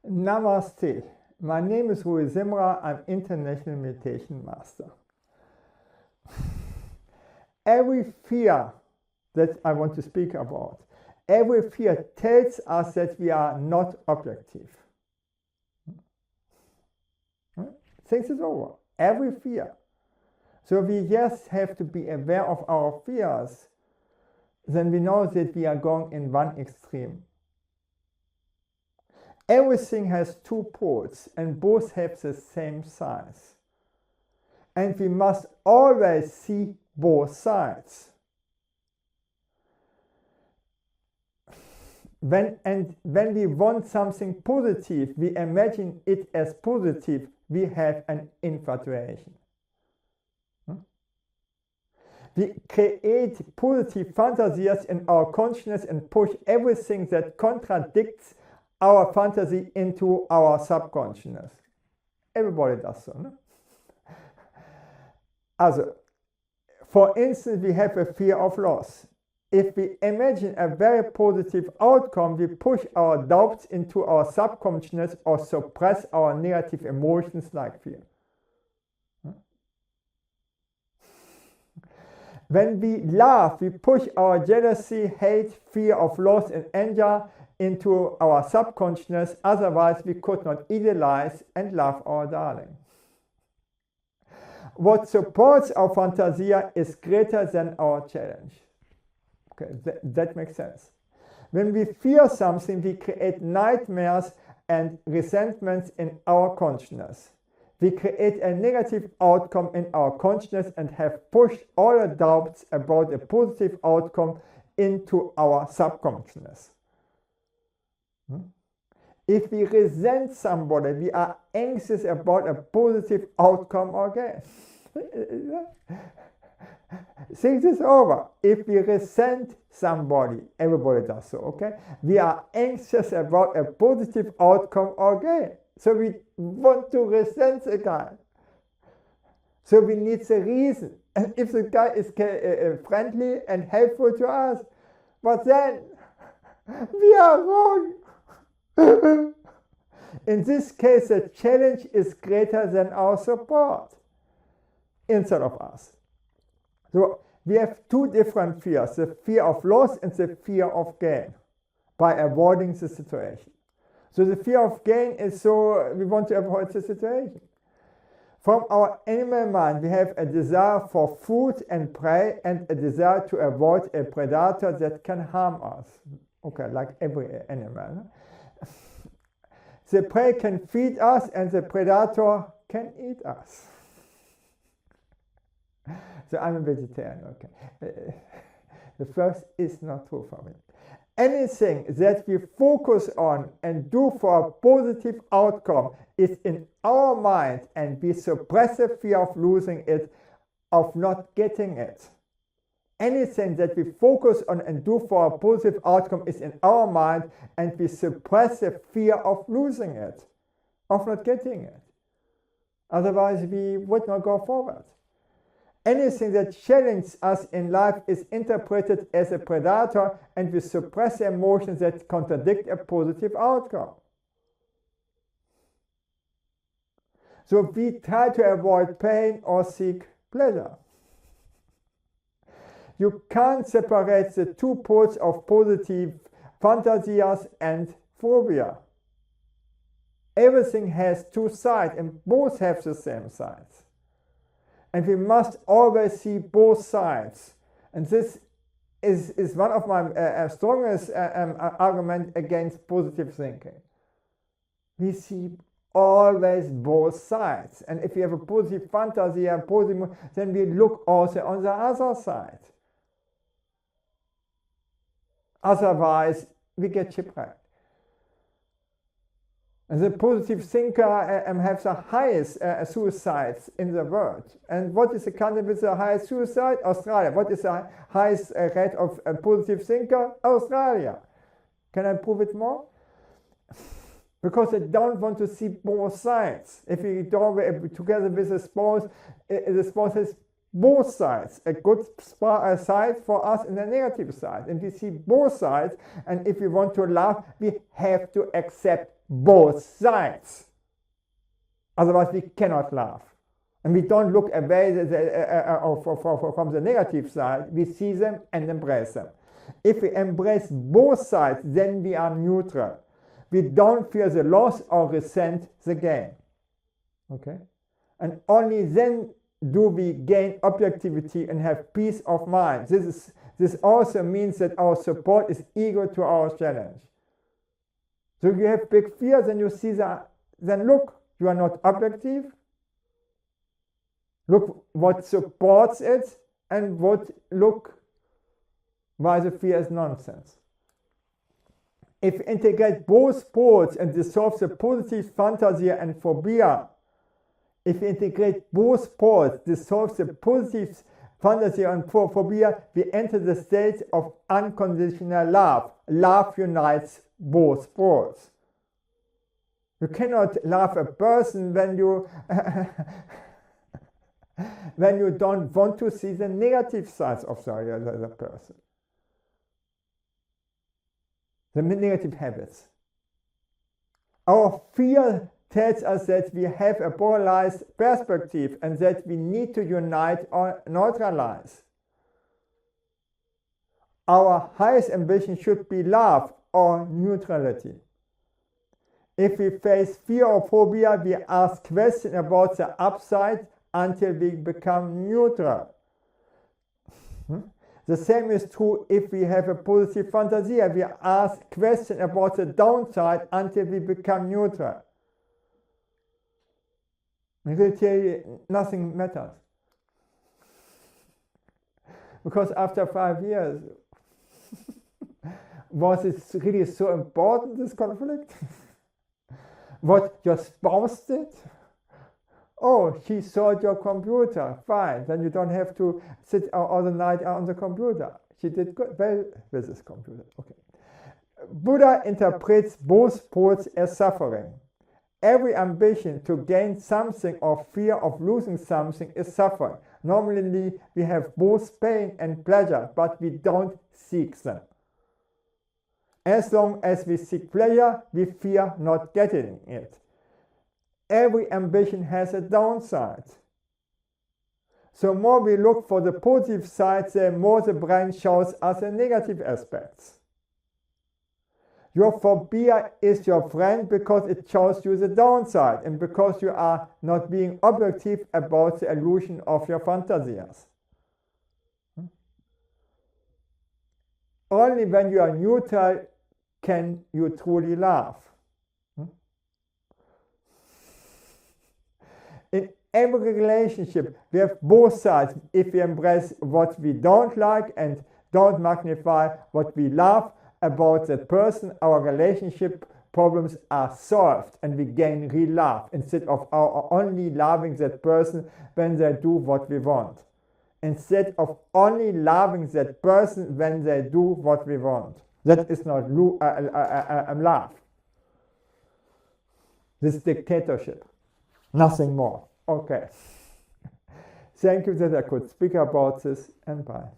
Namaste. My name is Rui Simra. I'm International Meditation Master. Every fear that I want to speak about, every fear tells us that we are not objective. Things is over. Every fear. So we just have to be aware of our fears. Then we know that we are going in one extreme. Everything has two poles and both have the same size. And we must always see both sides. When we want something positive, we imagine it as positive, we have an infatuation. We create positive fantasies in our consciousness and push everything that contradicts our fantasy into our subconsciousness. Everybody does so, no? Also, for instance, we have a fear of loss. If we imagine a very positive outcome, we push our doubts into our subconsciousness or suppress our negative emotions like fear. When we laugh, we push our jealousy, hate, fear of loss and anger into our subconsciousness, otherwise we could not idealize and love our darling. What supports our fantasia is greater than our challenge. Okay, that makes sense. When we fear something, we create nightmares and resentments in our consciousness. We create a negative outcome in our consciousness and have pushed all the doubts about a positive outcome into our subconsciousness. If we resent somebody, we are anxious about a positive outcome again. Think this over. If we resent somebody, everybody does so, okay? We are anxious about a positive outcome again. So we want to resent the guy. So we need the reason. And if the guy is friendly and helpful to us, but then we are wrong. In this case, the challenge is greater than our support instead of us. So we have two different fears, the fear of loss and the fear of gain, by avoiding the situation. So the fear of gain is so we want to avoid the situation. From our animal mind, we have a desire for food and prey and a desire to avoid a predator that can harm us. Okay, like every animal. The prey can feed us and the predator can eat us. So I'm a vegetarian, okay. The first is not true for me. Anything that we focus on and do for a positive outcome is in our mind, and we suppress the fear of losing it, of not getting it. Anything that we focus on and do for a positive outcome is in our mind, and we suppress the fear of losing it, of not getting it. Otherwise, we would not go forward. Anything that challenges us in life is interpreted as a predator, and we suppress the emotions that contradict a positive outcome. So we try to avoid pain or seek pleasure. You can't separate the two poles of positive fantasias and phobia. Everything has two sides, and both have the same sides. And we must always see both sides. And this is one of my strongest arguments against positive thinking. We see always both sides. And if we have a positive fantasy and positive, then we look also on the other side. Otherwise, we get shipwrecked. And the positive thinker have the highest suicides in the world. And what is the country with the highest suicide? Australia. What is the highest rate of positive thinker? Australia. Can I prove it more? Because they don't want to see both sides. If we don't together with the spouse has both sides, a good side for us and a negative side. And we see both sides, and if we want to laugh, we have to accept both sides. Otherwise we cannot laugh. And we don't look away from the negative side. We see them and embrace them. If we embrace both sides, then we are neutral. We don't fear the loss or resent the gain. Okay? And only then do we gain objectivity and have peace of mind. This also means that our support is equal to our challenge. So if you have big fears and you see that, then look, you are not objective. Look what supports it and look why the fear is nonsense. If we integrate both poles and dissolve the positive fantasy and phobia, if we integrate both poles, dissolve the positive fantasy and phobia, we enter the state of unconditional love. Love unites both poles. You cannot love a person when you when you don't want to see the negative sides of the other person. The negative habits. Our fear tells us that we have a polarized perspective and that we need to unite or neutralize. Our highest ambition should be love or neutrality. If we face fear or phobia, we ask questions about the upside until we become neutral. The same is true if we have a positive fantasy. We ask questions about the downside until we become neutral. I will tell you, nothing matters. Because after 5 years, was it really so important, this conflict? What your spouse did? Oh, she sold your computer. Fine, then you don't have to sit all the night on the computer. She did good, well with this computer. Okay. Buddha interprets both poles as suffering. Every ambition to gain something or fear of losing something is suffering. Normally we have both pain and pleasure, but we don't seek them. As long as we seek pleasure, we fear not getting it. Every ambition has a downside. So more we look for the positive side, the more the brain shows us the negative aspects. Your phobia is your friend because it shows you the downside and because you are not being objective about the illusion of your fantasies. Only when you are neutral can you truly laugh. In every relationship, we have both sides. If we embrace what we don't like and don't magnify what we love about that person, our relationship problems are solved and we gain real love instead of our only loving that person when they do what we want. Instead of only loving that person when they do what we want. That is not love. This is dictatorship. Nothing more. Okay. Thank you that I could speak about this, and bye.